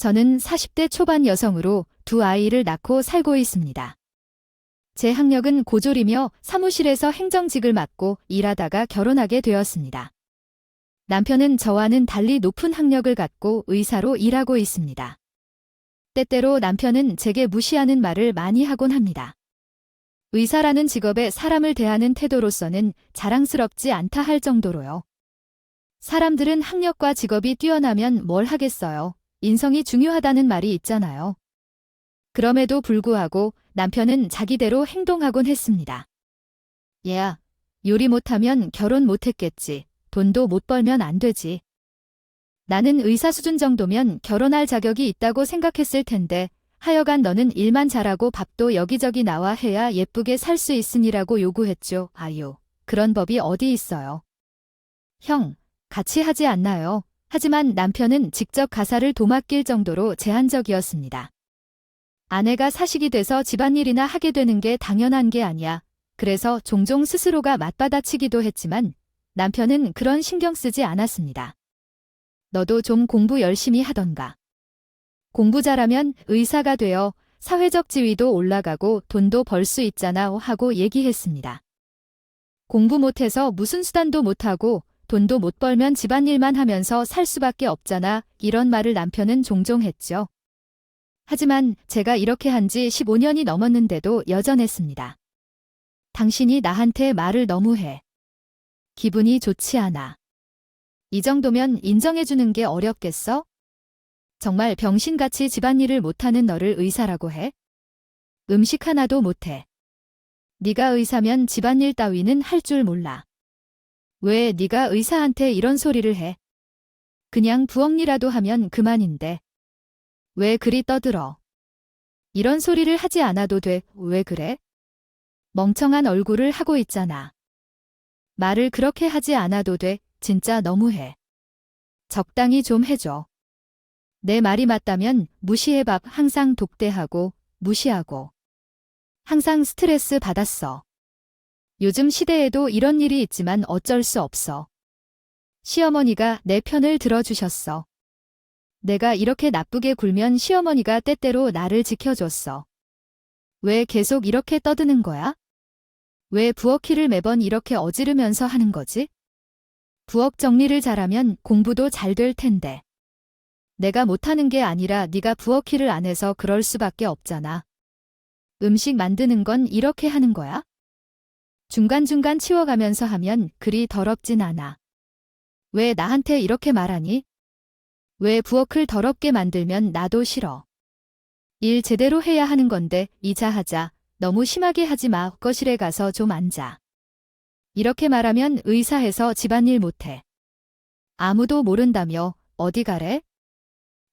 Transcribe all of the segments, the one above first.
저는 40대 초반 여성으로 두 아이를 낳고 살고 있습니다. 제 학력은 고졸이며 사무실에서 행정직을 맡고 일하다가 결혼하게 되었습니다. 남편은 저와는 달리 높은 학력을 갖고 의사로 일하고 있습니다. 때때로 남편은 제게 무시하는 말을 많이 하곤 합니다. 의사라는 직업에 사람을 대하는 태도로서는 자랑스럽지 않다 할 정도로요. 사람들은 학력과 직업이 뛰어나면 뭘 하겠어요. 인성이 중요하다는 말이 있잖아요. 그럼에도 불구하고 남편은 자기대로 행동하곤 했습니다. 얘야, 요리 못하면 결혼 못했겠지. 돈도 못 벌면 안 되지. 나는 의사 수준 정도면 결혼할 자격이 있다고 생각했을 텐데 하여간 너는 일만 잘하고 밥도 여기저기 나와 해야 예쁘게 살 수 있으니라고 요구했죠. 아유, 그런 법이 어디 있어요. 형, 같이 하지 않나요? 하지만 남편은 직접 가사를 도맡길 정도로 제한적이었습니다. 아내가 사식이 돼서 집안일이나 하게 되는 게 당연한 게 아니야. 그래서 종종 스스로가 맞받아치기도 했지만 남편은 그런 신경 쓰지 않았습니다. 너도 좀 공부 열심히 하던가. 공부 잘하면 의사가 되어 사회적 지위도 올라가고 돈도 벌 수 있잖아 하고 얘기했습니다. 공부 못해서 무슨 수단도 못하고 돈도 못 벌면 집안일만 하면서 살 수밖에 없잖아. 이런 말을 남편은 종종 했죠. 하지만 제가 이렇게 한 지 15년이 넘었는데도 여전했습니다. 당신이 나한테 말을 너무 해. 기분이 좋지 않아. 이 정도면 인정해주는 게 어렵겠어? 정말 병신같이 집안일을 못하는 너를 의사라고 해? 음식 하나도 못해. 네가 의사면 집안일 따위는 할 줄 몰라. 왜 네가 의사한테 이런 소리를 해? 그냥 부엌일이라도 하면 그만인데. 왜 그리 떠들어? 이런 소리를 하지 않아도 돼. 왜 그래? 멍청한 얼굴을 하고 있잖아. 말을 그렇게 하지 않아도 돼. 진짜 너무해. 적당히 좀 해줘. 내 말이 맞다면 무시해봐. 항상 독대하고 무시하고. 항상 스트레스 받았어. 요즘 시대에도 이런 일이 있지만 어쩔 수 없어. 시어머니가 내 편을 들어주셨어. 내가 이렇게 나쁘게 굴면 시어머니가 때때로 나를 지켜줬어. 왜 계속 이렇게 떠드는 거야? 왜 부엌일을 매번 이렇게 어지르면서 하는 거지? 부엌 정리를 잘하면 공부도 잘 될 텐데. 내가 못하는 게 아니라 네가 부엌일을 안 해서 그럴 수밖에 없잖아. 음식 만드는 건 이렇게 하는 거야? 중간중간 치워가면서 하면 그리 더럽진 않아. 왜 나한테 이렇게 말하니? 왜 부엌을 더럽게 만들면 나도 싫어. 일 제대로 해야 하는 건데 이자하자. 너무 심하게 하지 마. 거실에 가서 좀 앉아. 이렇게 말하면 의사해서 집안일 못해. 아무도 모른다며 어디 가래?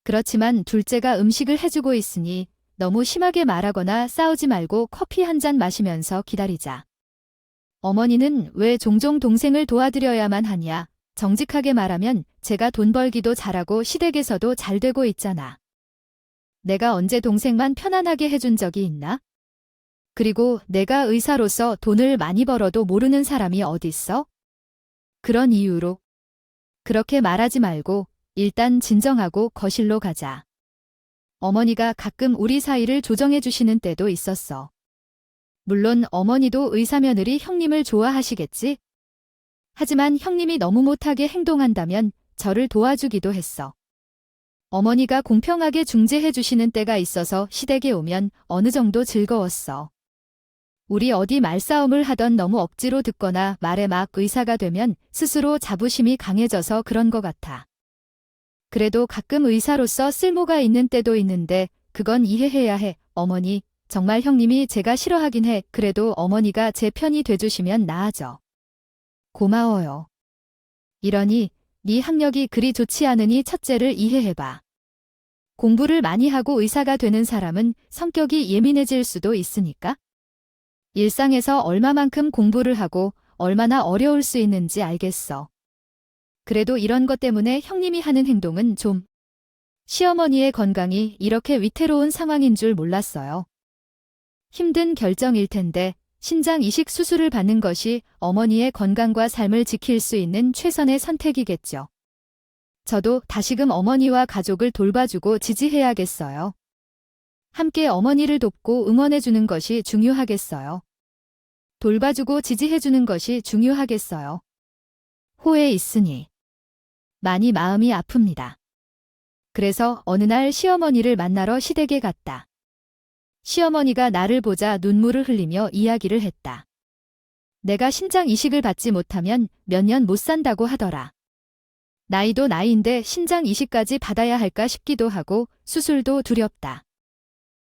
그렇지만 둘째가 음식을 해주고 있으니 너무 심하게 말하거나 싸우지 말고 커피 한 잔 마시면서 기다리자. 어머니는 왜 종종 동생을 도와드려야만 하냐? 정직하게 말하면 제가 돈 벌기도 잘하고 시댁에서도 잘 되고 있잖아. 내가 언제 동생만 편안하게 해준 적이 있나? 그리고 내가 의사로서 돈을 많이 벌어도 모르는 사람이 어딨어? 그런 이유로. 그렇게 말하지 말고 일단 진정하고 거실로 가자. 어머니가 가끔 우리 사이를 조정해 주시는 때도 있었어. 물론 어머니도 의사며느리 형님을 좋아하시겠지? 하지만 형님이 너무 못하게 행동한다면 저를 도와주기도 했어. 어머니가 공평하게 중재해 주시는 때가 있어서 시댁에 오면 어느 정도 즐거웠어. 우리 어디 말싸움을 하던 너무 억지로 듣거나 말에 막 의사가 되면 스스로 자부심이 강해져서 그런 것 같아. 그래도 가끔 의사로서 쓸모가 있는 때도 있는데 그건 이해해야 해. 어머니, 정말 형님이 제가 싫어하긴 해. 그래도 어머니가 제 편이 돼주시면 나아져. 고마워요. 이러니 네 학력이 그리 좋지 않으니 첫째를 이해해봐. 공부를 많이 하고 의사가 되는 사람은 성격이 예민해질 수도 있으니까. 일상에서 얼마만큼 공부를 하고 얼마나 어려울 수 있는지 알겠어. 그래도 이런 것 때문에 형님이 하는 행동은 좀. 시어머니의 건강이 이렇게 위태로운 상황인 줄 몰랐어요. 힘든 결정일 텐데 신장 이식 수술을 받는 것이 어머니의 건강과 삶을 지킬 수 있는 최선의 선택이겠죠. 저도 다시금 어머니와 가족을 돌봐주고 지지해야겠어요. 함께 어머니를 돕고 응원해주는 것이 중요하겠어요. 돌봐주고 지지해주는 것이 중요하겠어요. 호에 있으니 많이 마음이 아픕니다. 그래서 어느 날 시어머니를 만나러 시댁에 갔다. 시어머니가 나를 보자 눈물을 흘리며 이야기를 했다. 내가 신장 이식을 받지 못하면 몇 년 못 산다고 하더라. 나이도 나이인데 신장 이식까지 받아야 할까 싶기도 하고 수술도 두렵다.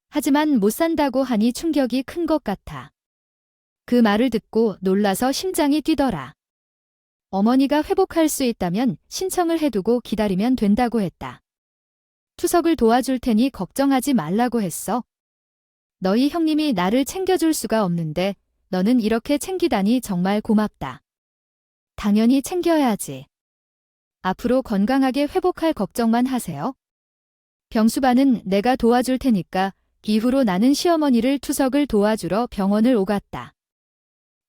하지만 못 산다고 하니 충격이 큰 것 같아. 그 말을 듣고 놀라서 심장이 뛰더라. 어머니가 회복할 수 있다면 신청을 해두고 기다리면 된다고 했다. 투석을 도와줄 테니 걱정하지 말라고 했어. 너희 형님이 나를 챙겨줄 수가 없는데 너는 이렇게 챙기다니 정말 고맙다. 당연히 챙겨야지. 앞으로 건강하게 회복할 걱정만 하세요. 병수반은 내가 도와줄 테니까 이후로 나는 시어머니를 투석을 도와주러 병원을 오갔다.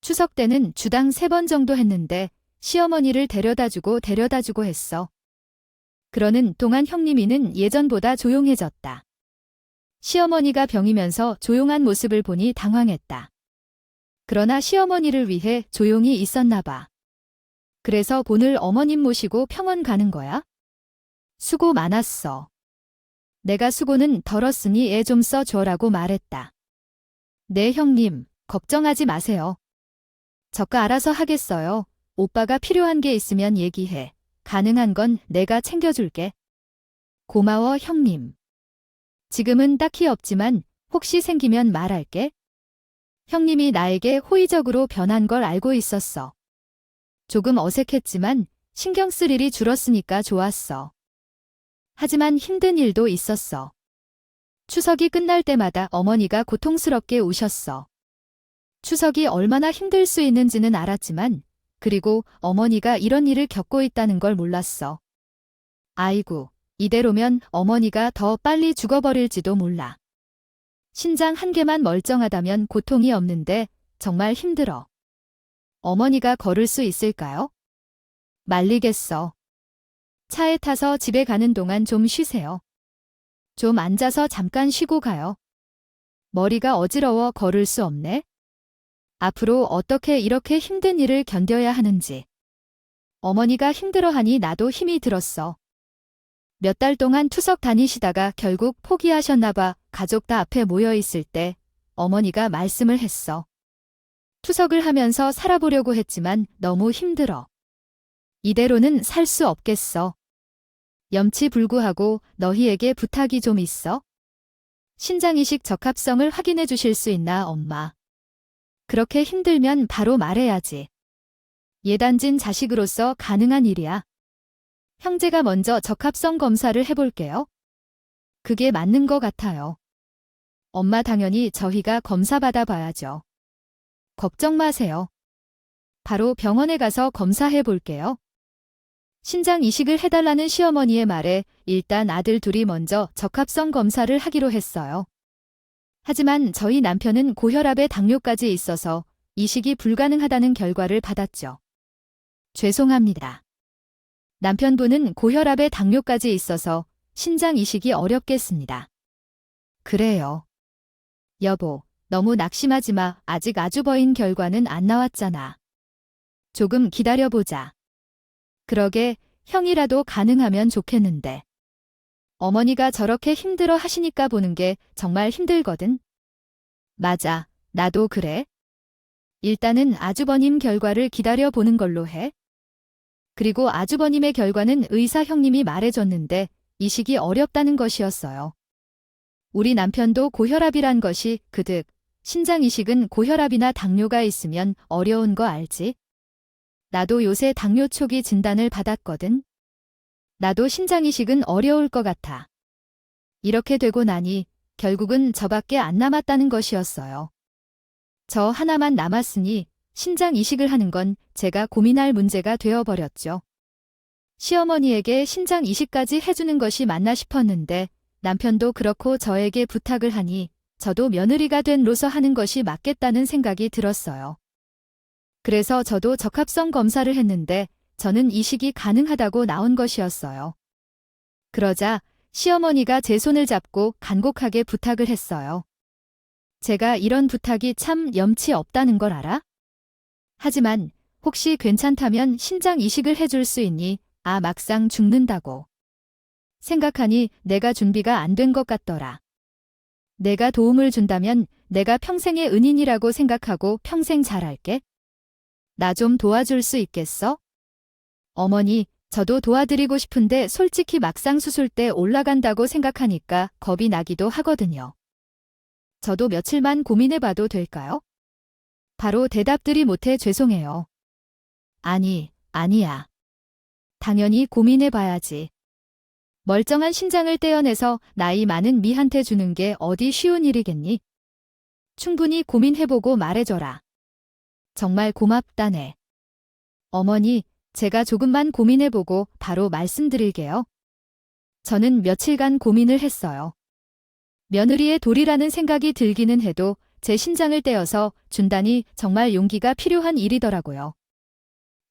추석 때는 주당 3번 정도 했는데 시어머니를 데려다주고 했어. 그러는 동안 형님이는 예전보다 조용해졌다. 시어머니가 병이면서 조용한 모습을 보니 당황했다. 그러나 시어머니를 위해 조용히 있었나 봐. 그래서 오늘 어머님 모시고 병원 가는 거야? 수고 많았어. 내가 수고는 덜었으니 애 좀 써줘라고 말했다. 네 형님, 걱정하지 마세요. 저가 알아서 하겠어요. 오빠가 필요한 게 있으면 얘기해. 가능한 건 내가 챙겨줄게. 고마워 형님. 지금은 딱히 없지만 혹시 생기면 말할게. 형님이 나에게 호의적으로 변한 걸 알고 있었어. 조금 어색했지만 신경 쓸 일이 줄었으니까 좋았어. 하지만 힘든 일도 있었어. 추석이 끝날 때마다 어머니가 고통스럽게 우셨어. 추석이 얼마나 힘들 수 있는지는 알았지만 그리고 어머니가 이런 일을 겪고 있다는 걸 몰랐어. 아이고, 이대로면 어머니가 더 빨리 죽어버릴지도 몰라. 신장 한 개만 멀쩡하다면 고통이 없는데 정말 힘들어. 어머니가 걸을 수 있을까요? 말리겠어. 차에 타서 집에 가는 동안 좀 쉬세요. 좀 앉아서 잠깐 쉬고 가요. 머리가 어지러워 걸을 수 없네. 앞으로 어떻게 이렇게 힘든 일을 견뎌야 하는지. 어머니가 힘들어하니 나도 힘이 들었어. 몇 달 동안 투석 다니시다가 결국 포기하셨나 봐. 가족 다 앞에 모여 있을 때 어머니가 말씀을 했어. 투석을 하면서 살아보려고 했지만 너무 힘들어. 이대로는 살 수 없겠어. 염치불구하고 너희에게 부탁이 좀 있어. 신장이식 적합성을 확인해 주실 수 있나 엄마. 그렇게 힘들면 바로 말해야지. 예단진 자식으로서 가능한 일이야. 형제가 먼저 적합성 검사를 해볼게요. 그게 맞는 것 같아요. 엄마 당연히 저희가 검사 받아봐야죠. 걱정 마세요. 바로 병원에 가서 검사해 볼게요. 신장 이식을 해달라는 시어머니의 말에 일단 아들 둘이 먼저 적합성 검사를 하기로 했어요. 하지만 저희 남편은 고혈압에 당뇨까지 있어서 이식이 불가능하다는 결과를 받았죠. 죄송합니다. 남편분은 고혈압에 당뇨까지 있어서 신장 이식이 어렵겠습니다. 그래요. 여보, 너무 낙심하지 마. 아직 아주버인 결과는 안 나왔잖아. 조금 기다려보자. 그러게, 형이라도 가능하면 좋겠는데. 어머니가 저렇게 힘들어 하시니까 보는 게 정말 힘들거든. 맞아, 나도 그래. 일단은 아주버님 결과를 기다려보는 걸로 해. 그리고 아주버님의 결과는 의사 형님이 말해줬는데 이식이 어렵다는 것이었어요. 우리 남편도 고혈압이란 것이 그득, 신장 이식은 고혈압이나 당뇨가 있으면 어려운 거 알지? 나도 요새 당뇨 초기 진단을 받았거든. 나도 신장 이식은 어려울 것 같아. 이렇게 되고 나니 결국은 저밖에 안 남았다는 것이었어요. 저 하나만 남았으니 신장 이식을 하는 건 제가 고민할 문제가 되어버렸죠. 시어머니에게 신장 이식까지 해주는 것이 맞나 싶었는데 남편도 그렇고 저에게 부탁을 하니 저도 며느리가 된 로서 하는 것이 맞겠다는 생각이 들었어요. 그래서 저도 적합성 검사를 했는데 저는 이식이 가능하다고 나온 것이었어요. 그러자 시어머니가 제 손을 잡고 간곡하게 부탁을 했어요. 제가 이런 부탁이 참 염치 없다는 걸 알아? 하지만 혹시 괜찮다면 신장 이식을 해줄 수 있니? 막상 죽는다고. 생각하니 내가 준비가 안 된 것 같더라. 내가 도움을 준다면 내가 평생의 은인이라고 생각하고 평생 잘할게. 나 좀 도와줄 수 있겠어? 어머니, 저도 도와드리고 싶은데 솔직히 막상 수술 때 올라간다고 생각하니까 겁이 나기도 하거든요. 저도 며칠만 고민해봐도 될까요? 바로 대답들이 못해 죄송해요. 아니야. 당연히 고민해봐야지. 멀쩡한 신장을 떼어내서 나이 많은 미한테 주는 게 어디 쉬운 일이겠니? 충분히 고민해보고 말해줘라. 정말 고맙다네. 어머니, 제가 조금만 고민해보고 바로 말씀드릴게요. 저는 며칠간 고민을 했어요. 며느리의 도리라는 생각이 들기는 해도 제 신장을 떼어서 준다니 정말 용기가 필요한 일이더라고요.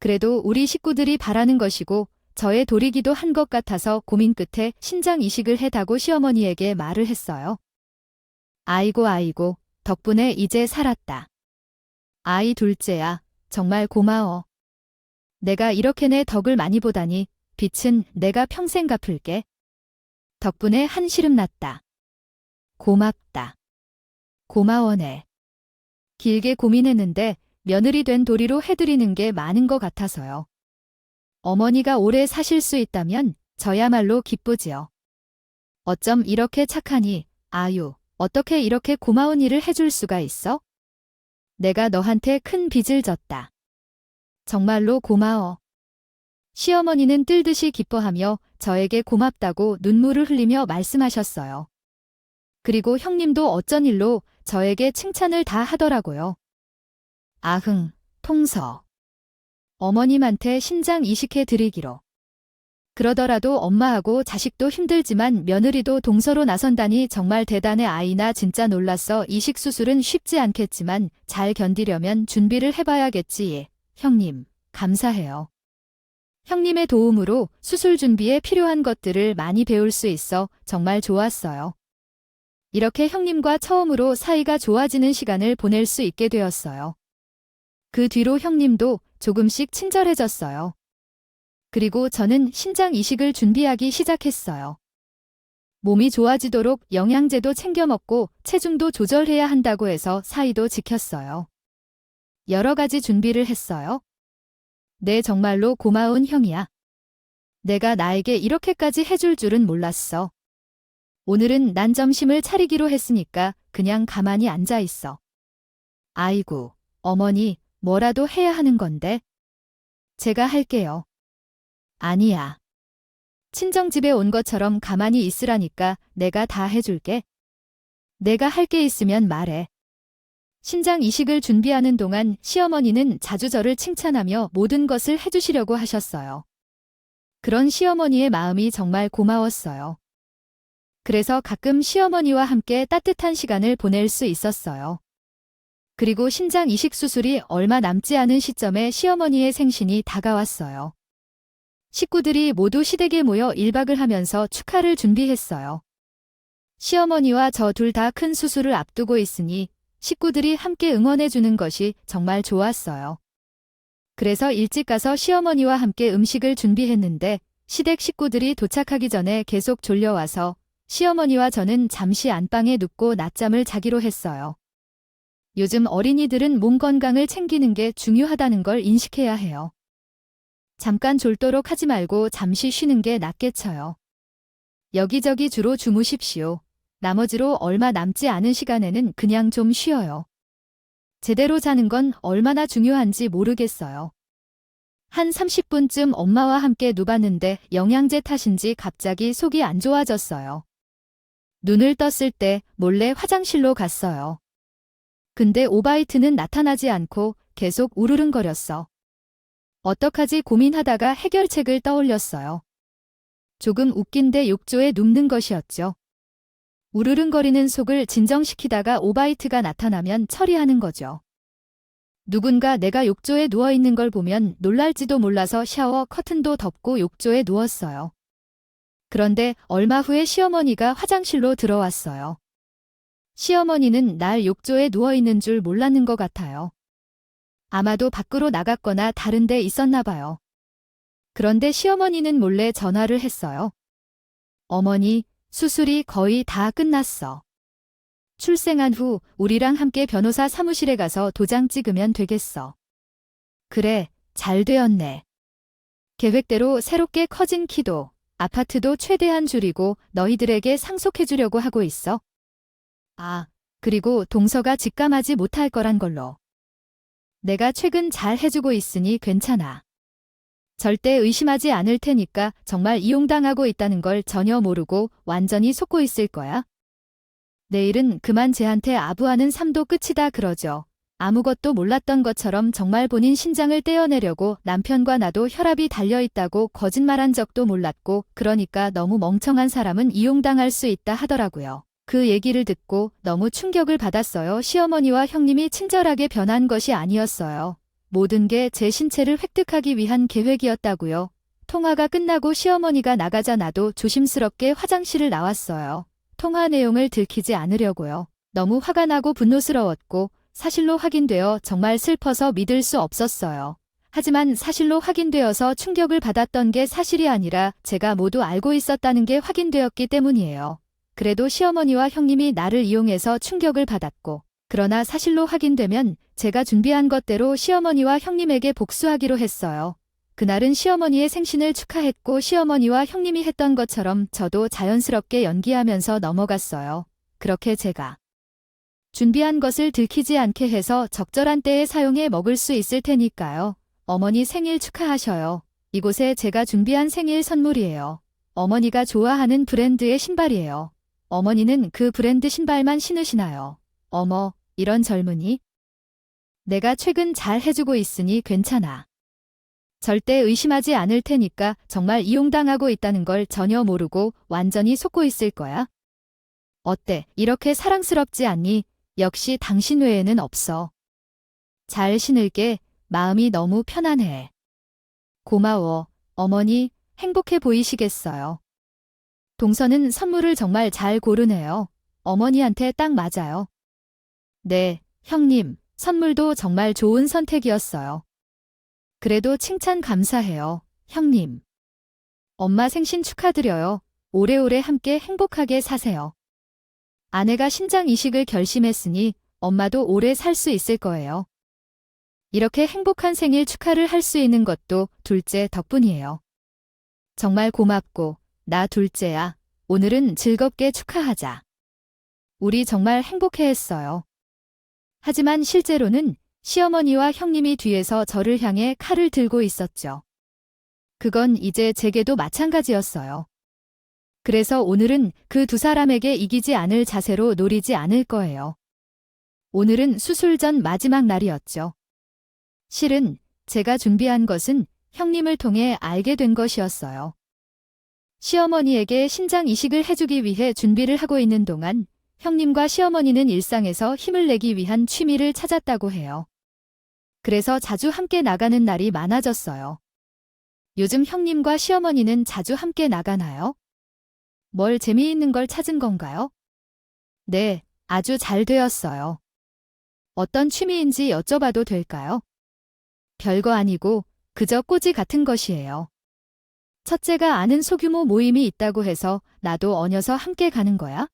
그래도 우리 식구들이 바라는 것이고 저의 도리기도 한 것 같아서 고민 끝에 신장 이식을 해다고 시어머니에게 말을 했어요. 아이고, 덕분에 이제 살았다. 아이 둘째야, 정말 고마워. 내가 이렇게 내 덕을 많이 보다니 빚은 내가 평생 갚을게. 덕분에 한시름 났다. 고맙다. 고마워네. 길게 고민했는데 며느리 된 도리로 해드리는 게 많은 것 같아서요. 어머니가 오래 사실 수 있다면 저야말로 기쁘지요. 어쩜 이렇게 착하니, 아유, 어떻게 이렇게 고마운 일을 해줄 수가 있어? 내가 너한테 큰 빚을 졌다. 정말로 고마워. 시어머니는 뜰듯이 기뻐하며 저에게 고맙다고 눈물을 흘리며 말씀하셨어요. 그리고 형님도 어쩐 일로 저에게 칭찬을 다 하더라고요. 아흥, 통서. 어머님한테 신장 이식해 드리기로. 그러더라도 엄마하고 자식도 힘들지만 며느리도 동서로 나선다니 정말 대단해. 아이나 진짜 놀랐어. 이식 수술은 쉽지 않겠지만 잘 견디려면 준비를 해봐야겠지. 형님, 감사해요. 형님의 도움으로 수술 준비에 필요한 것들을 많이 배울 수 있어 정말 좋았어요. 이렇게 형님과 처음으로 사이가 좋아지는 시간을 보낼 수 있게 되었어요. 그 뒤로 형님도 조금씩 친절해졌어요. 그리고 저는 신장 이식을 준비하기 시작했어요. 몸이 좋아지도록 영양제도 챙겨 먹고 체중도 조절해야 한다고 해서 사이도 지켰어요. 여러 가지 준비를 했어요. 네, 정말로 고마운 형이야. 내가 나에게 이렇게까지 해줄 줄은 몰랐어. 오늘은 난 점심을 차리기로 했으니까 그냥 가만히 앉아 있어. 아이고, 어머니, 뭐라도 해야 하는 건데. 제가 할게요. 아니야. 친정집에 온 것처럼 가만히 있으라니까 내가 다 해줄게. 내가 할 게 있으면 말해. 신장 이식을 준비하는 동안 시어머니는 자주 저를 칭찬하며 모든 것을 해주시려고 하셨어요. 그런 시어머니의 마음이 정말 고마웠어요. 그래서 가끔 시어머니와 함께 따뜻한 시간을 보낼 수 있었어요. 그리고 신장 이식 수술이 얼마 남지 않은 시점에 시어머니의 생신이 다가왔어요. 식구들이 모두 시댁에 모여 1박을 하면서 축하를 준비했어요. 시어머니와 저 둘 다 큰 수술을 앞두고 있으니 식구들이 함께 응원해주는 것이 정말 좋았어요. 그래서 일찍 가서 시어머니와 함께 음식을 준비했는데 시댁 식구들이 도착하기 전에 계속 졸려와서 시어머니와 저는 잠시 안방에 눕고 낮잠을 자기로 했어요. 요즘 어린이들은 몸 건강을 챙기는 게 중요하다는 걸 인식해야 해요. 잠깐 졸도록 하지 말고 잠시 쉬는 게 낫겠어요. 여기저기 주로 주무십시오. 나머지로 얼마 남지 않은 시간에는 그냥 좀 쉬어요. 제대로 자는 건 얼마나 중요한지 모르겠어요. 한 30분쯤 엄마와 함께 누봤는데 영양제 탓인지 갑자기 속이 안 좋아졌어요. 눈을 떴을 때 몰래 화장실로 갔어요. 근데 오바이트는 나타나지 않고 계속 우르릉거렸어. 어떡하지 고민하다가 해결책을 떠올렸어요. 조금 웃긴데 욕조에 눕는 것이었죠. 우르릉거리는 속을 진정시키다가 오바이트가 나타나면 처리하는 거죠. 누군가 내가 욕조에 누워있는 걸 보면 놀랄지도 몰라서 샤워 커튼도 덮고 욕조에 누웠어요. 그런데 얼마 후에 시어머니가 화장실로 들어왔어요. 시어머니는 날 욕조에 누워있는 줄 몰랐는 것 같아요. 아마도 밖으로 나갔거나 다른 데 있었나 봐요. 그런데 시어머니는 몰래 전화를 했어요. 어머니, 수술이 거의 다 끝났어. 출생한 후 우리랑 함께 변호사 사무실에 가서 도장 찍으면 되겠어. 그래, 잘 되었네. 계획대로 새롭게 커진 키도, 아파트도 최대한 줄이고 너희들에게 상속해주려고 하고 있어. 아, 그리고 동서가 직감하지 못할 거란 걸로. 내가 최근 잘 해주고 있으니 괜찮아. 절대 의심하지 않을 테니까 정말 이용당하고 있다는 걸 전혀 모르고 완전히 속고 있을 거야. 내일은 그만 쟤한테 아부하는 삶도 끝이다 그러죠. 아무것도 몰랐던 것처럼 정말 본인 신장을 떼어내려고 남편과 나도 혈압이 달려있다고 거짓말한 적도 몰랐고 그러니까 너무 멍청한 사람은 이용당할 수 있다 하더라고요. 그 얘기를 듣고 너무 충격을 받았어요. 시어머니와 형님이 친절하게 변한 것이 아니었어요. 모든 게 제 신체를 획득하기 위한 계획이었다고요. 통화가 끝나고 시어머니가 나가자 나도 조심스럽게 화장실을 나왔어요. 통화 내용을 들키지 않으려고요. 너무 화가 나고 분노스러웠고 사실로 확인되어 정말 슬퍼서 믿을 수 없었어요. 하지만 사실로 확인되어서 충격을 받았던 게 사실이 아니라 제가 모두 알고 있었다는 게 확인되었기 때문이에요. 그래도 시어머니와 형님이 나를 이용해서 충격을 받았고 그러나 사실로 확인되면 제가 준비한 것대로 시어머니와 형님에게 복수하기로 했어요. 그날은 시어머니의 생신을 축하했고 시어머니와 형님이 했던 것처럼 저도 자연스럽게 연기하면서 넘어갔어요. 그렇게 제가 준비한 것을 들키지 않게 해서 적절한 때에 사용해 먹을 수 있을 테니까요. 어머니 생일 축하하셔요. 이곳에 제가 준비한 생일 선물이에요. 어머니가 좋아하는 브랜드의 신발이에요. 어머니는 그 브랜드 신발만 신으시나요? 어머, 이런 젊은이? 내가 최근 잘 해주고 있으니 괜찮아. 절대 의심하지 않을 테니까 정말 이용당하고 있다는 걸 전혀 모르고 완전히 속고 있을 거야. 어때? 이렇게 사랑스럽지 않니? 역시 당신 외에는 없어. 잘 신을게. 마음이 너무 편안해. 고마워. 어머니, 행복해 보이시겠어요. 동서는 선물을 정말 잘 고르네요. 어머니한테 딱 맞아요. 네, 형님, 선물도 정말 좋은 선택이었어요. 그래도 칭찬 감사해요, 형님. 엄마 생신 축하드려요. 오래오래 함께 행복하게 사세요. 아내가 신장 이식을 결심했으니 엄마도 오래 살 수 있을 거예요. 이렇게 행복한 생일 축하를 할 수 있는 것도 둘째 덕분이에요. 정말 고맙고, 나 둘째야. 오늘은 즐겁게 축하하자. 우리 정말 행복해했어요. 하지만 실제로는 시어머니와 형님이 뒤에서 저를 향해 칼을 들고 있었죠. 그건 이제 제게도 마찬가지였어요. 그래서 오늘은 그 두 사람에게 이기지 않을 자세로 노리지 않을 거예요. 오늘은 수술 전 마지막 날이었죠. 실은 제가 준비한 것은 형님을 통해 알게 된 것이었어요. 시어머니에게 신장 이식을 해주기 위해 준비를 하고 있는 동안 형님과 시어머니는 일상에서 힘을 내기 위한 취미를 찾았다고 해요. 그래서 자주 함께 나가는 날이 많아졌어요. 요즘 형님과 시어머니는 자주 함께 나가나요? 뭘 재미있는 걸 찾은 건가요? 네, 아주 잘 되었어요. 어떤 취미인지 여쭤봐도 될까요? 별거 아니고 그저 꼬지 같은 것이에요. 첫째가 아는 소규모 모임이 있다고 해서 나도 어녀서 함께 가는 거야?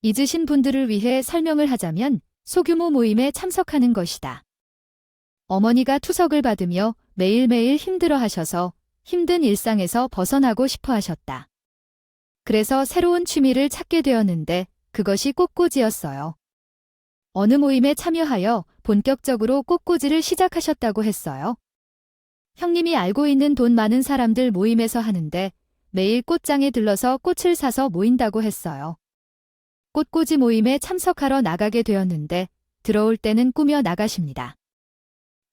잊으신 분들을 위해 설명을 하자면 소규모 모임에 참석하는 것이다. 어머니가 투석을 받으며 매일매일 힘들어하셔서 힘든 일상에서 벗어나고 싶어 하셨다. 그래서 새로운 취미를 찾게 되었는데 그것이 꽃꽂이였어요. 어느 모임에 참여하여 본격적으로 꽃꽂이를 시작하셨다고 했어요. 형님이 알고 있는 돈 많은 사람들 모임에서 하는데 매일 꽃장에 들러서 꽃을 사서 모인다고 했어요. 꽃꽂이 모임에 참석하러 나가게 되었는데 들어올 때는 꾸며 나가십니다.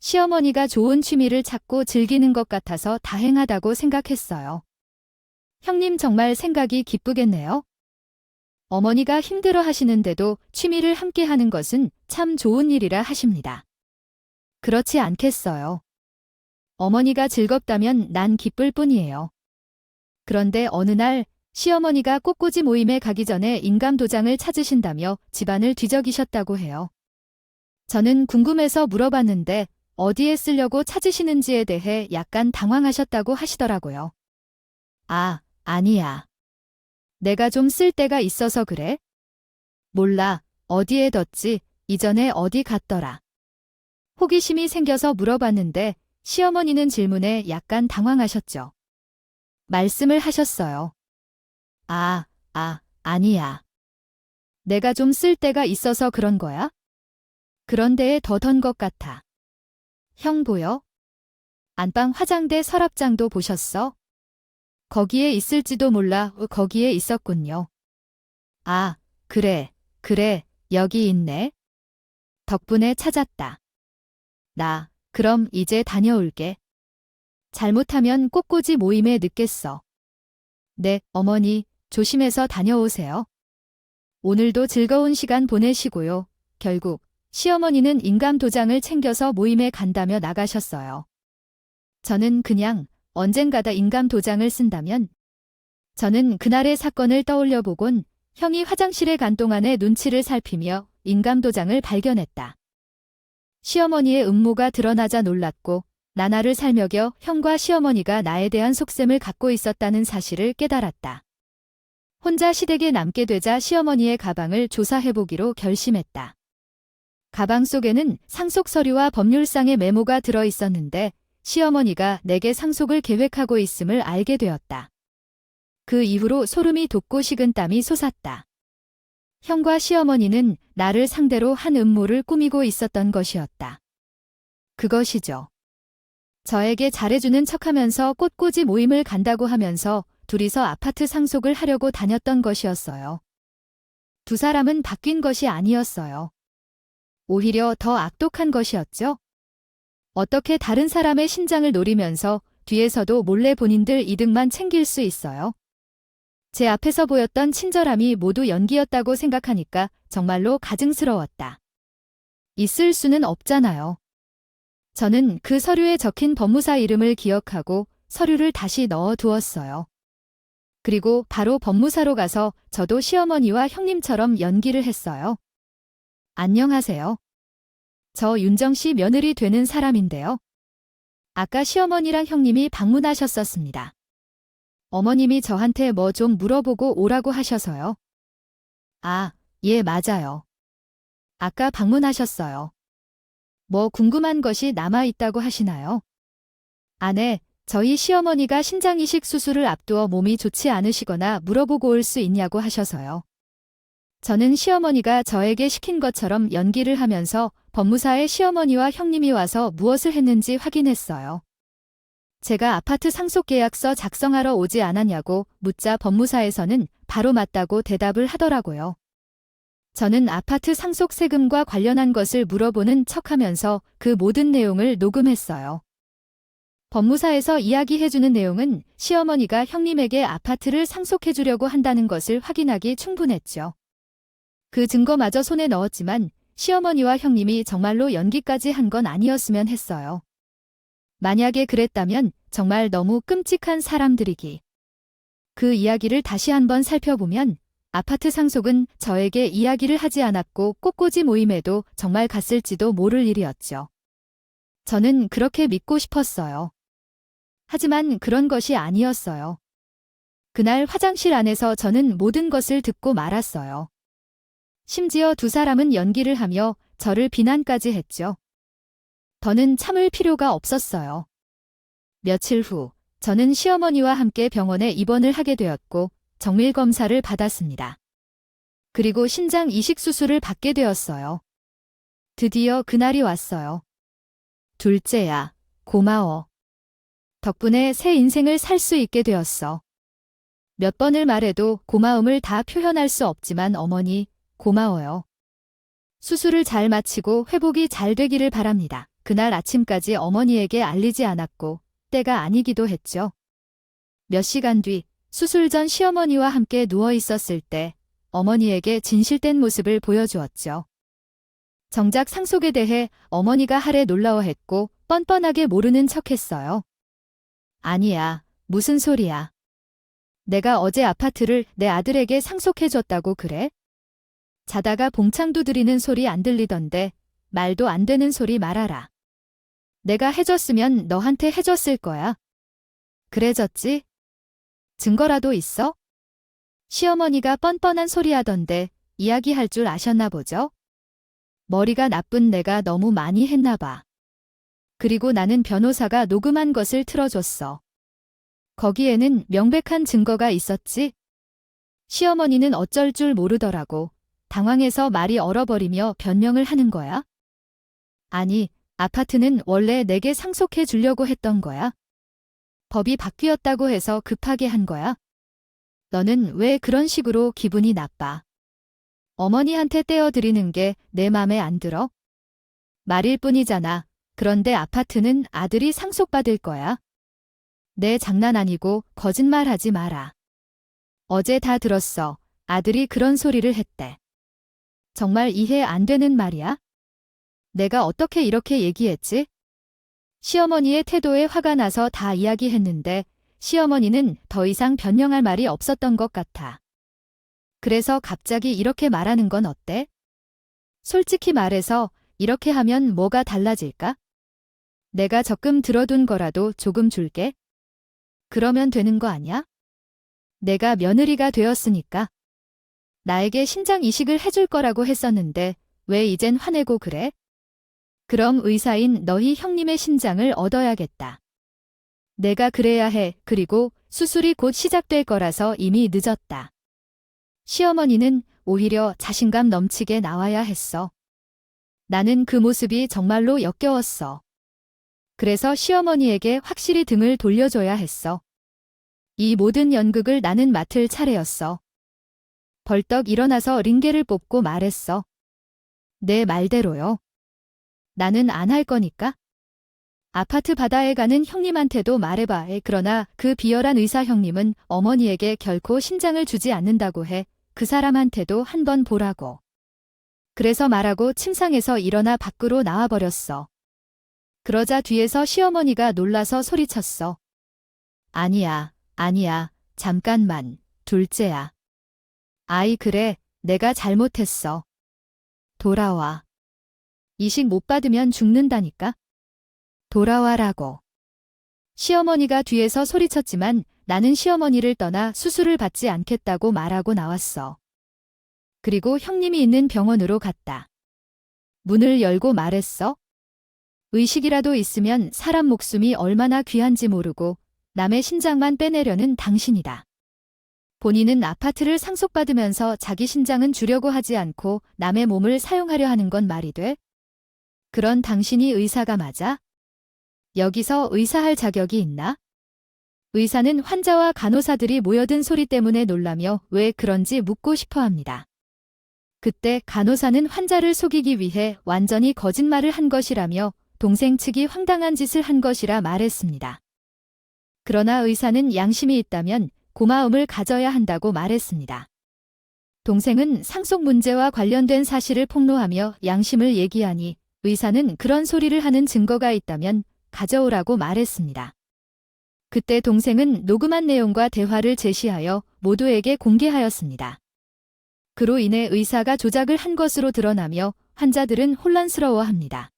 시어머니가 좋은 취미를 찾고 즐기는 것 같아서 다행하다고 생각했어요. 형님 정말 생각이 기쁘겠네요. 어머니가 힘들어 하시는데도 취미를 함께 하는 것은 참 좋은 일이라 하십니다. 그렇지 않겠어요. 어머니가 즐겁다면 난 기쁠 뿐이에요. 그런데 어느 날 시어머니가 꽃꽂이 모임에 가기 전에 인감 도장을 찾으신다며 집안을 뒤적이셨다고 해요. 저는 궁금해서 물어봤는데 어디에 쓰려고 찾으시는지에 대해 약간 당황하셨다고 하시더라고요. 아, 아니야. 내가 좀 쓸 데가 있어서 그래? 몰라, 어디에 뒀지, 이전에 어디 갔더라. 호기심이 생겨서 물어봤는데 시어머니는 질문에 약간 당황하셨죠. 말씀을 하셨어요. 아니야. 내가 좀 쓸 데가 있어서 그런 거야? 그런 데에 둬둔 것 같아. 형 보여? 안방 화장대 서랍장도 보셨어? 거기에 있을지도 몰라. 거기에 있었군요. 아, 그래, 여기 있네. 덕분에 찾았다. 그럼 이제 다녀올게. 잘못하면 꽃꽂이 모임에 늦겠어. 네, 어머니, 조심해서 다녀오세요. 오늘도 즐거운 시간 보내시고요. 결국 시어머니는 인감 도장을 챙겨서 모임에 간다며 나가셨어요. 저는 그냥 언젠가다 인감 도장을 쓴다면 저는 그날의 사건을 떠올려 보곤 형이 화장실에 간 동안의 눈치를 살피며 인감 도장을 발견했다. 시어머니의 음모가 드러나자 놀랐고 나날을 살며겨 형과 시어머니가 나에 대한 속셈을 갖고 있었다는 사실을 깨달았다. 혼자 시댁에 남게 되자 시어머니의 가방을 조사해보기로 결심했다. 가방 속에는 상속 서류와 법률상의 메모가 들어 있었는데 시어머니가 내게 상속을 계획하고 있음을 알게 되었다. 그 이후로 소름이 돋고 식은땀이 솟았다. 형과 시어머니는 나를 상대로 한 음모를 꾸미고 있었던 것이었다. 그것이죠. 저에게 잘해주는 척하면서 꽃꽂이 모임을 간다고 하면서 둘이서 아파트 상속을 하려고 다녔던 것이었어요. 두 사람은 바뀐 것이 아니었어요. 오히려 더 악독한 것이었죠. 어떻게 다른 사람의 신장을 노리면서 뒤에서도 몰래 본인들 이득만 챙길 수 있어요? 제 앞에서 보였던 친절함이 모두 연기였다고 생각하니까 정말로 가증스러웠다. 있을 수는 없잖아요. 저는 그 서류에 적힌 법무사 이름을 기억하고 서류를 다시 넣어 두었어요. 그리고 바로 법무사로 가서 저도 시어머니와 형님처럼 연기를 했어요. 안녕하세요. 저 윤정씨 며느리 되는 사람인데요. 아까 시어머니랑 형님이 방문하셨었습니다. 어머님이 저한테 뭐 좀 물어보고 오라고 하셔서요. 예, 맞아요. 아까 방문하셨어요. 뭐 궁금한 것이 남아있다고 하시나요? 네, 저희 시어머니가 신장이식 수술을 앞두어 몸이 좋지 않으시거나 물어보고 올 수 있냐고 하셔서요. 저는 시어머니가 저에게 시킨 것처럼 연기를 하면서 법무사의 시어머니와 형님이 와서 무엇을 했는지 확인했어요. 제가 아파트 상속계약서 작성하러 오지 않았냐고 묻자 법무사에서는 바로 맞다고 대답을 하더라고요. 저는 아파트 상속 세금과 관련한 것을 물어보는 척하면서 그 모든 내용을 녹음했어요. 법무사에서 이야기해주는 내용은 시어머니가 형님에게 아파트를 상속해주려고 한다는 것을 확인하기 충분했죠. 그 증거마저 손에 넣었지만 시어머니와 형님이 정말로 연기까지 한 건 아니었으면 했어요. 만약에 그랬다면 정말 너무 끔찍한 사람들이기. 그 이야기를 다시 한번 살펴보면 아파트 상속은 저에게 이야기를 하지 않았고 꽃꽂이 모임에도 정말 갔을지도 모를 일이었죠. 저는 그렇게 믿고 싶었어요. 하지만 그런 것이 아니었어요. 그날 화장실 안에서 저는 모든 것을 듣고 말았어요. 심지어 두 사람은 연기를 하며 저를 비난까지 했죠. 더는 참을 필요가 없었어요. 며칠 후 저는 시어머니와 함께 병원에 입원을 하게 되었고 정밀검사를 받았습니다. 그리고 신장 이식 수술을 받게 되었어요. 드디어 그날이 왔어요. 둘째야, 고마워. 덕분에 새 인생을 살 수 있게 되었어. 몇 번을 말해도 고마움을 다 표현할 수 없지만 어머니, 고마워요. 수술을 잘 마치고 회복이 잘 되기를 바랍니다. 그날 아침까지 어머니에게 알리지 않았고 때가 아니기도 했죠. 몇 시간 뒤 수술 전 시어머니와 함께 누워 있었을 때 어머니에게 진실된 모습을 보여주었죠. 정작 상속에 대해 어머니가 하래 놀라워했고 뻔뻔하게 모르는 척했어요. 아니야, 무슨 소리야. 내가 어제 아파트를 내 아들에게 상속해줬다고 그래? 자다가 봉창 두드리는 소리 안 들리던데 말도 안 되는 소리 말아라. 내가 해줬으면 너한테 해줬을 거야. 그래졌지? 증거라도 있어? 시어머니가 뻔뻔한 소리 하던데 이야기할 줄 아셨나 보죠? 머리가 나쁜 내가 너무 많이 했나 봐. 그리고 나는 변호사가 녹음한 것을 틀어줬어. 거기에는 명백한 증거가 있었지? 시어머니는 어쩔 줄 모르더라고. 당황해서 말이 얼어버리며 변명을 하는 거야. 아니, 아파트는 원래 내게 상속해 주려고 했던 거야. 법이 바뀌었다고 해서 급하게 한 거야. 너는 왜 그런 식으로 기분이 나빠? 어머니한테 떼어드리는 게 내 맘에 안 들어? 말일 뿐이잖아. 그런데 아파트는 아들이 상속받을 거야. 내 장난 아니고 거짓말하지 마라. 어제 다 들었어. 아들이 그런 소리를 했대. 정말 이해 안 되는 말이야? 내가 어떻게 이렇게 얘기했지? 시어머니의 태도에 화가 나서 다 이야기했는데 시어머니는 더 이상 변명할 말이 없었던 것 같아. 그래서 갑자기 이렇게 말하는 건 어때? 솔직히 말해서 이렇게 하면 뭐가 달라질까? 내가 적금 들어둔 거라도 조금 줄게. 그러면 되는 거 아니야? 내가 며느리가 되었으니까. 나에게 신장 이식을 해줄 거라고 했었는데 왜 이젠 화내고 그래? 그럼 의사인 너희 형님의 신장을 얻어야겠다. 내가 그래야 해. 그리고 수술이 곧 시작될 거라서 이미 늦었다. 시어머니는 오히려 자신감 넘치게 나와야 했어. 나는 그 모습이 정말로 역겨웠어. 그래서 시어머니에게 확실히 등을 돌려줘야 했어. 이 모든 연극을 나는 맡을 차례였어. 벌떡 일어나서 링게를 뽑고 말했어. 내 말대로요. 나는 안 할 거니까. 아파트 바다에 가는 형님한테도 말해봐. 그러나 그 비열한 의사 형님은 어머니에게 결코 신장을 주지 않는다고 해. 그 사람한테도 한번 보라고. 그래서 말하고 침상에서 일어나 밖으로 나와버렸어. 그러자 뒤에서 시어머니가 놀라서 소리쳤어. 아니야, 아니야, 잠깐만, 둘째야. 아이 그래, 내가 잘못했어. 돌아와. 이식 못 받으면 죽는다니까. 돌아와라고. 시어머니가 뒤에서 소리쳤지만 나는 시어머니를 떠나 수술을 받지 않겠다고 말하고 나왔어. 그리고 형님이 있는 병원으로 갔다. 문을 열고 말했어. 의식이라도 있으면 사람 목숨이 얼마나 귀한지 모르고 남의 신장만 빼내려는 당신이다. 본인은 아파트를 상속받으면서 자기 신장은 주려고 하지 않고 남의 몸을 사용하려 하는 건 말이 돼? 그런 당신이 의사가 맞아? 여기서 의사할 자격이 있나? 의사는 환자와 간호사들이 모여든 소리 때문에 놀라며 왜 그런지 묻고 싶어 합니다. 그때 간호사는 환자를 속이기 위해 완전히 거짓말을 한 것이라며 동생 측이 황당한 짓을 한 것이라 말했습니다. 그러나 의사는 양심이 있다면 고마움을 가져야 한다고 말했습니다. 동생은 상속 문제와 관련된 사실을 폭로하며 양심을 얘기하니 의사는 그런 소리를 하는 증거가 있다면 가져오라고 말했습니다. 그때 동생은 녹음한 내용과 대화를 제시하여 모두에게 공개하였습니다. 그로 인해 의사가 조작을 한 것으로 드러나며 환자들은 혼란스러워합니다.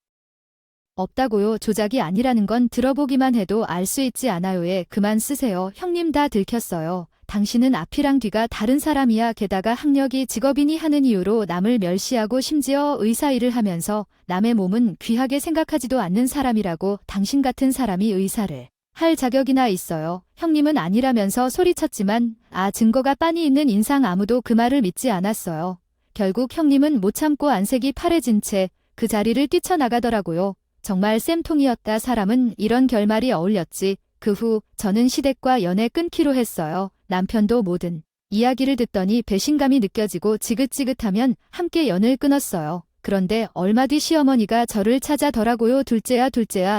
없다고요. 조작이 아니라는 건 들어보기만 해도 알 수 있지 않아요에 그만 쓰세요. 형님 다 들켰어요. 당신은 앞이랑 뒤가 다른 사람이야. 게다가 학력이 직업인이 하는 이유로 남을 멸시하고 심지어 의사 일을 하면서 남의 몸은 귀하게 생각하지도 않는 사람이라고 당신 같은 사람이 의사를 할 자격이나 있어요. 형님은 아니라면서 소리쳤지만 증거가 빤히 있는 인상 아무도 그 말을 믿지 않았어요. 결국 형님은 못 참고 안색이 파래진 채 그 자리를 뛰쳐나가더라고요. 정말 쌤통이었다. 사람은 이런 결말이 어울렸지. 그 후 저는 시댁과 연애 끊기로 했어요. 남편도 모든 이야기를 듣더니 배신감이 느껴지고 지긋지긋하면 함께 연을 끊었어요. 그런데 얼마 뒤 시어머니가 저를 찾아더라고요. 둘째야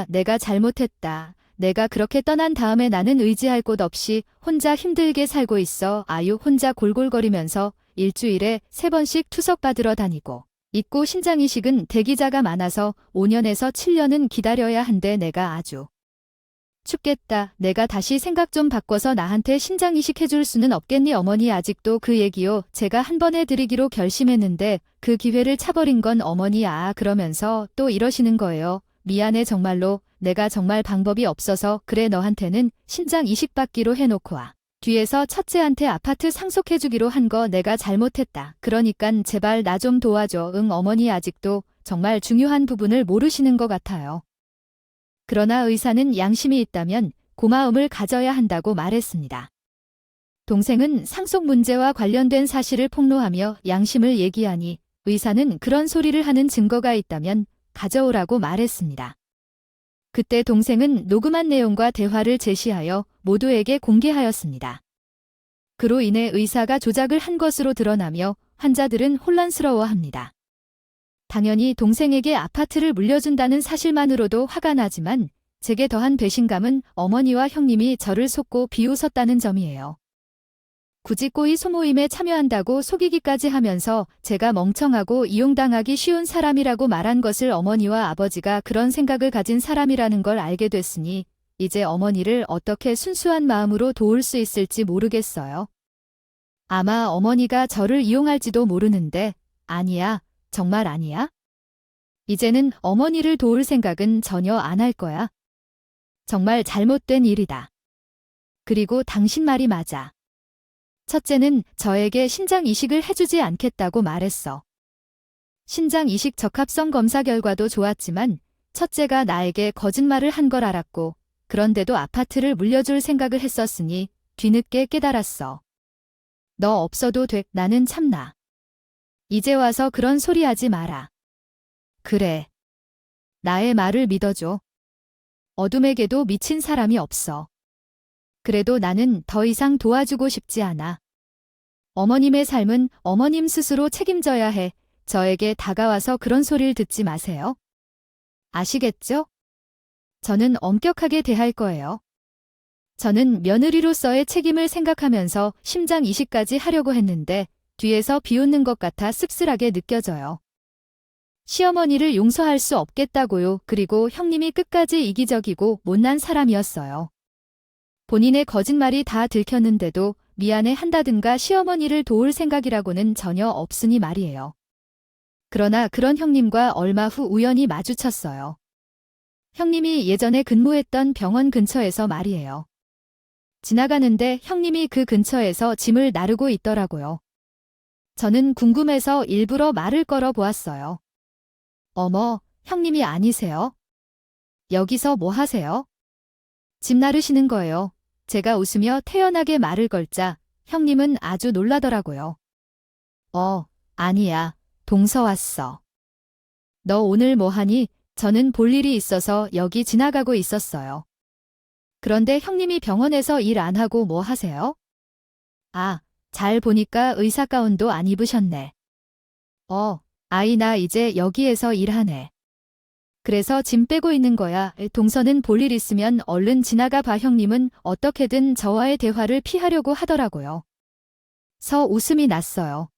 내가 잘못했다. 내가 그렇게 떠난 다음에 나는 의지할 곳 없이 혼자 힘들게 살고 있어. 혼자 골골거리면서 일주일에 3번씩 투석 받으러 다니고 있고 신장 이식은 대기자가 많아서 5년에서 7년은 기다려야 한대. 내가 아주 춥겠다. 내가 다시 생각 좀 바꿔서 나한테 신장 이식해줄 수는 없겠니? 어머니 아직도 그 얘기요. 제가 한 번 해드리기로 결심했는데 그 기회를 차버린 건 어머니. 그러면서 또 이러시는 거예요. 미안해 정말로. 내가 정말 방법이 없어서 그래. 너한테는 신장 이식 받기로 해놓고 와. 뒤에서 첫째한테 아파트 상속해주기로 한 거 내가 잘못했다. 그러니깐 제발 나 좀 도와줘. 응. 어머니 아직도 정말 중요한 부분을 모르시는 것 같아요. 그러나 의사는 양심이 있다면 고마움을 가져야 한다고 말했습니다. 동생은 상속 문제와 관련된 사실을 폭로하며 양심을 얘기하니 의사는 그런 소리를 하는 증거가 있다면 가져오라고 말했습니다. 그때 동생은 녹음한 내용과 대화를 제시하여 모두에게 공개하였습니다. 그로 인해 의사가 조작을 한 것으로 드러나며 환자들은 혼란스러워합니다. 당연히 동생에게 아파트를 물려준다는 사실만으로도 화가 나지만 제게 더한 배신감은 어머니와 형님이 저를 속고 비웃었다는 점이에요. 굳이 꼬이 소모임에 참여한다고 속이기까지 하면서 제가 멍청하고 이용당하기 쉬운 사람이라고 말한 것을 어머니와 아버지가 그런 생각을 가진 사람이라는 걸 알게 됐으니 이제 어머니를 어떻게 순수한 마음으로 도울 수 있을지 모르겠어요. 아마 어머니가 저를 이용할지도 모르는데 아니야. 정말 아니야? 이제는 어머니를 도울 생각은 전혀 안 할 거야. 정말 잘못된 일이다. 그리고 당신 말이 맞아. 첫째는 저에게 신장 이식을 해주지 않겠다고 말했어. 신장 이식 적합성 검사 결과도 좋았지만 첫째가 나에게 거짓말을 한 걸 알았고 그런데도 아파트를 물려줄 생각을 했었으니 뒤늦게 깨달았어. 너 없어도 돼. 나는 참나. 이제 와서 그런 소리 하지 마라. 그래. 나의 말을 믿어줘. 어둠에게도 미친 사람이 없어. 그래도 나는 더 이상 도와주고 싶지 않아. 어머님의 삶은 어머님 스스로 책임져야 해. 저에게 다가와서 그런 소리를 듣지 마세요. 아시겠죠? 저는 엄격하게 대할 거예요. 저는 며느리로서의 책임을 생각하면서 심장 이식까지 하려고 했는데 뒤에서 비웃는 것 같아 씁쓸하게 느껴져요. 시어머니를 용서할 수 없겠다고요. 그리고 형님이 끝까지 이기적이고 못난 사람이었어요. 본인의 거짓말이 다 들켰는데도 미안해 한다든가 시어머니를 도울 생각이라고는 전혀 없으니 말이에요. 그러나 그런 형님과 얼마 후 우연히 마주쳤어요. 형님이 예전에 근무했던 병원 근처에서 말이에요. 지나가는데 형님이 그 근처에서 짐을 나르고 있더라고요. 저는 궁금해서 일부러 말을 걸어 보았어요. 어머, 형님이 아니세요? 여기서 뭐 하세요? 짐 나르시는 거예요. 제가 웃으며 태연하게 말을 걸자 형님은 아주 놀라더라고요. 아니야. 동서 왔어. 너 오늘 뭐 하니? 저는 볼 일이 있어서 여기 지나가고 있었어요. 그런데 형님이 병원에서 일 안 하고 뭐 하세요? 잘 보니까 의사 가운도 안 입으셨네. 아이 나 이제 여기에서 일하네. 그래서 짐 빼고 있는 거야. 동서는 볼 일 있으면 얼른 지나가 봐. 형님은 어떻게든 저와의 대화를 피하려고 하더라고요. 서 웃음이 났어요.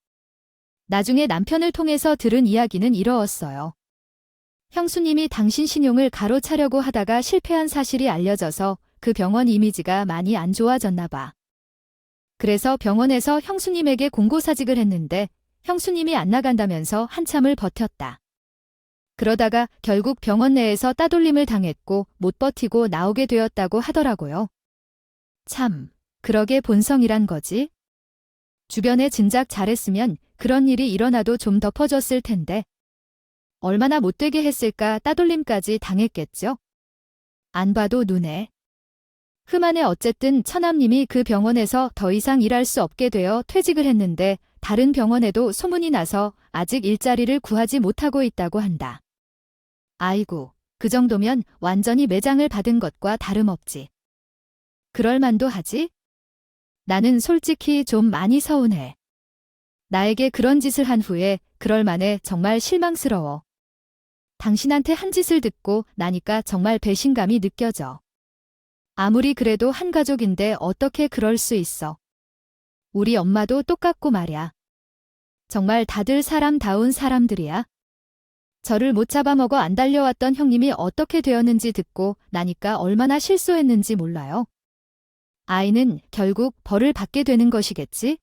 나중에 남편을 통해서 들은 이야기는 이러었어요. 형수님이 당신 신용을 가로차려고 하다가 실패한 사실이 알려져서 그 병원 이미지가 많이 안 좋아졌나 봐. 그래서 병원에서 형수님에게 공고사직을 했는데 형수님이 안 나간다면서 한참을 버텼다. 그러다가 결국 병원 내에서 따돌림을 당했고 못 버티고 나오게 되었다고 하더라고요. 참, 그러게 본성이란 거지. 주변에 진작 잘했으면 그런 일이 일어나도 좀 덮어줬을 텐데. 얼마나 못되게 했을까. 따돌림까지 당했겠죠? 안 봐도 눈에. 흠안에 어쨌든 처남님이 그 병원에서 더 이상 일할 수 없게 되어 퇴직을 했는데 다른 병원에도 소문이 나서 아직 일자리를 구하지 못하고 있다고 한다. 아이고, 그 정도면 완전히 매장을 받은 것과 다름없지. 그럴 만도 하지? 나는 솔직히 좀 많이 서운해. 나에게 그런 짓을 한 후에 그럴 만해. 정말 실망스러워. 당신한테 한 짓을 듣고 나니까 정말 배신감이 느껴져. 아무리 그래도 한 가족인데 어떻게 그럴 수 있어. 우리 엄마도 똑같고 말야. 정말 다들 사람다운 사람들이야. 저를 못 잡아먹어 안 달려왔던 형님이 어떻게 되었는지 듣고 나니까 얼마나 실소했는지 몰라요. 아이는 결국 벌을 받게 되는 것이겠지?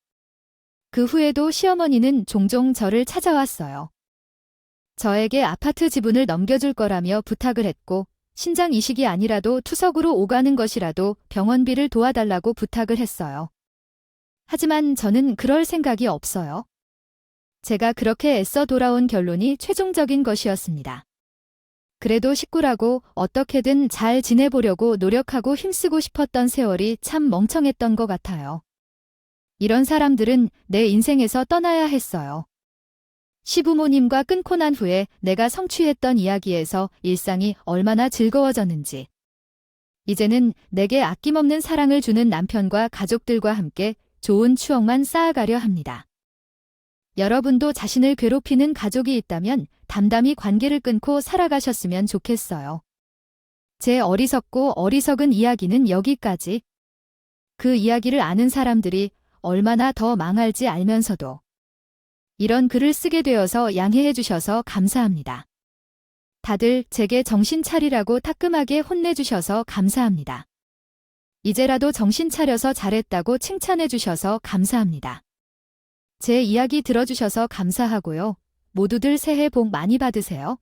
그 후에도 시어머니는 종종 저를 찾아왔어요. 저에게 아파트 지분을 넘겨줄 거라며 부탁을 했고, 신장 이식이 아니라도 투석으로 오가는 것이라도 병원비를 도와달라고 부탁을 했어요. 하지만 저는 그럴 생각이 없어요. 제가 그렇게 애써 돌아온 결론이 최종적인 것이었습니다. 그래도 식구라고 어떻게든 잘 지내보려고 노력하고 힘쓰고 싶었던 세월이 참 멍청했던 것 같아요. 이런 사람들은 내 인생에서 떠나야 했어요. 시부모님과 끊고 난 후에 내가 성취했던 이야기에서 일상이 얼마나 즐거워졌는지. 이제는 내게 아낌없는 사랑을 주는 남편과 가족들과 함께 좋은 추억만 쌓아가려 합니다. 여러분도 자신을 괴롭히는 가족이 있다면 담담히 관계를 끊고 살아가셨으면 좋겠어요. 제 어리석고 어리석은 이야기는 여기까지. 그 이야기를 아는 사람들이 얼마나 더 망할지 알면서도 이런 글을 쓰게 되어서 양해해 주셔서 감사합니다. 다들 제게 정신 차리라고 따끔하게 혼내주셔서 감사합니다. 이제라도 정신 차려서 잘했다고 칭찬해 주셔서 감사합니다. 제 이야기 들어주셔서 감사하고요. 모두들 새해 복 많이 받으세요.